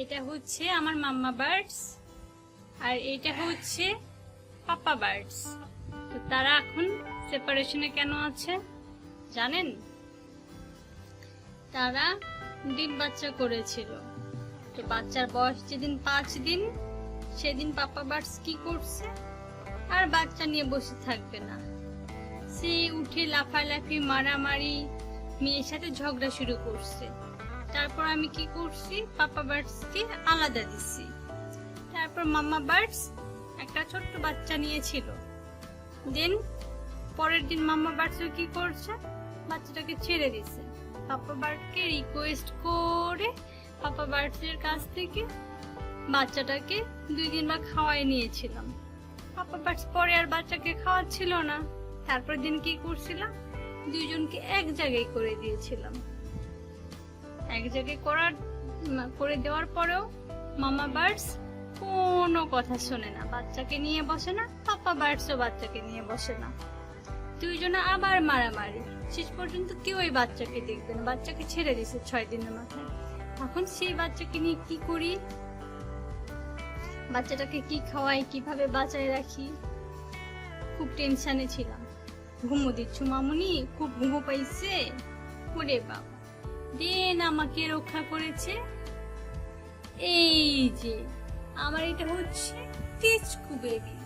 এটা হচ্ছে আমার মাম্মা বার্ডস আর এটা হচ্ছে পাপা বার্ডস। তো তারা এখন সেপারেশনে কেন আছে জানেন? তারা ডিম বাচ্চা করেছিল। তো বাচ্চার বয়স যেদিন 5 দিন, সেদিন পাপা বার্ডস কি করছে, আর বাচ্চা নিয়ে বসে থাকবে না, সে উঠে লাফালাফি মারামারি মেয়ের সাথে ঝগড়া শুরু করছে। তারপর আমি কি করছি, পাপা বার্ডসকে আলাদা দিছি। তারপর মাম্মা বার্ডস একটা ছোট্ট বাচ্চা নিয়েছিল। দেন পরের দিন মাম্মা বার্ডস কি করছে, বাচ্চাটাকে ছেড়ে দিছে। পাপা বার্ডকে রিকোয়েস্ট করে পাপা বার্ডসের কাছ থেকে বাচ্চাটাকে 2 দিন বা খাওয়াই নিয়েছিলাম। পাপা বার্ডস পরে আর বাচ্চাকে খাওয়াচ্ছিল না। তারপর দিন কি করছিলাম, দুইজনকে এক জায়গায় করে দিয়েছিলাম। এক জায়গায় করে দেওয়ার পরেও মামা বার্ডস কোনো কথা শোনে না, বাচ্চাকে নিয়ে বসে না, পাপা বার্ডসও বাচ্চাকে নিয়ে বসে না। দুইজনে আবার মারামারি, শেষ পর্যন্ত কেউ ওই বাচ্চাকে দেখবে না, বাচ্চাকে ছেড়ে দিছে 6 দিনের মাথায়। এখন সেই বাচ্চাকে নিয়ে কি করি, বাচ্চাটাকে কি খাওয়াই, কিভাবে বাঁচায় রাখি, খুব টেনশনে ছিলাম। ঘুমো দিচ্ছু মামুনি, খুব ঘুমো পাইছে। ওরে বাবা, দেন আমাকে রক্ষা করেছে এই যে আমার, এটা হচ্ছে টিচকু বেবি,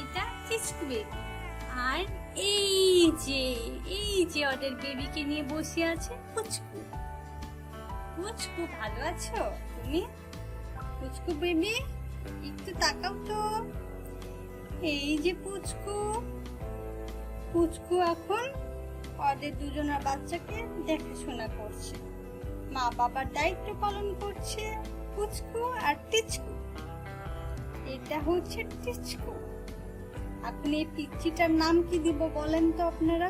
এটা টিচকু বেবি। আর এই যে ওদের বেবিকে নিয়ে বসে আছে পুচকু। পুচকু ভালো আছো তুমি? পুচকু বেবি একটু তাকাও তো। এই যে পুচকু, পুচকু এখন ওদের দুজনের বাচ্চাকে দেখাশোনা করছে, মা বাবার দায়িত্ব পালন করছে পুচকু আর টিচকু। এটা হচ্ছে টিচকু। এখন এই পিচ্চিটার নাম কি দিব বলেন তো আপনারা?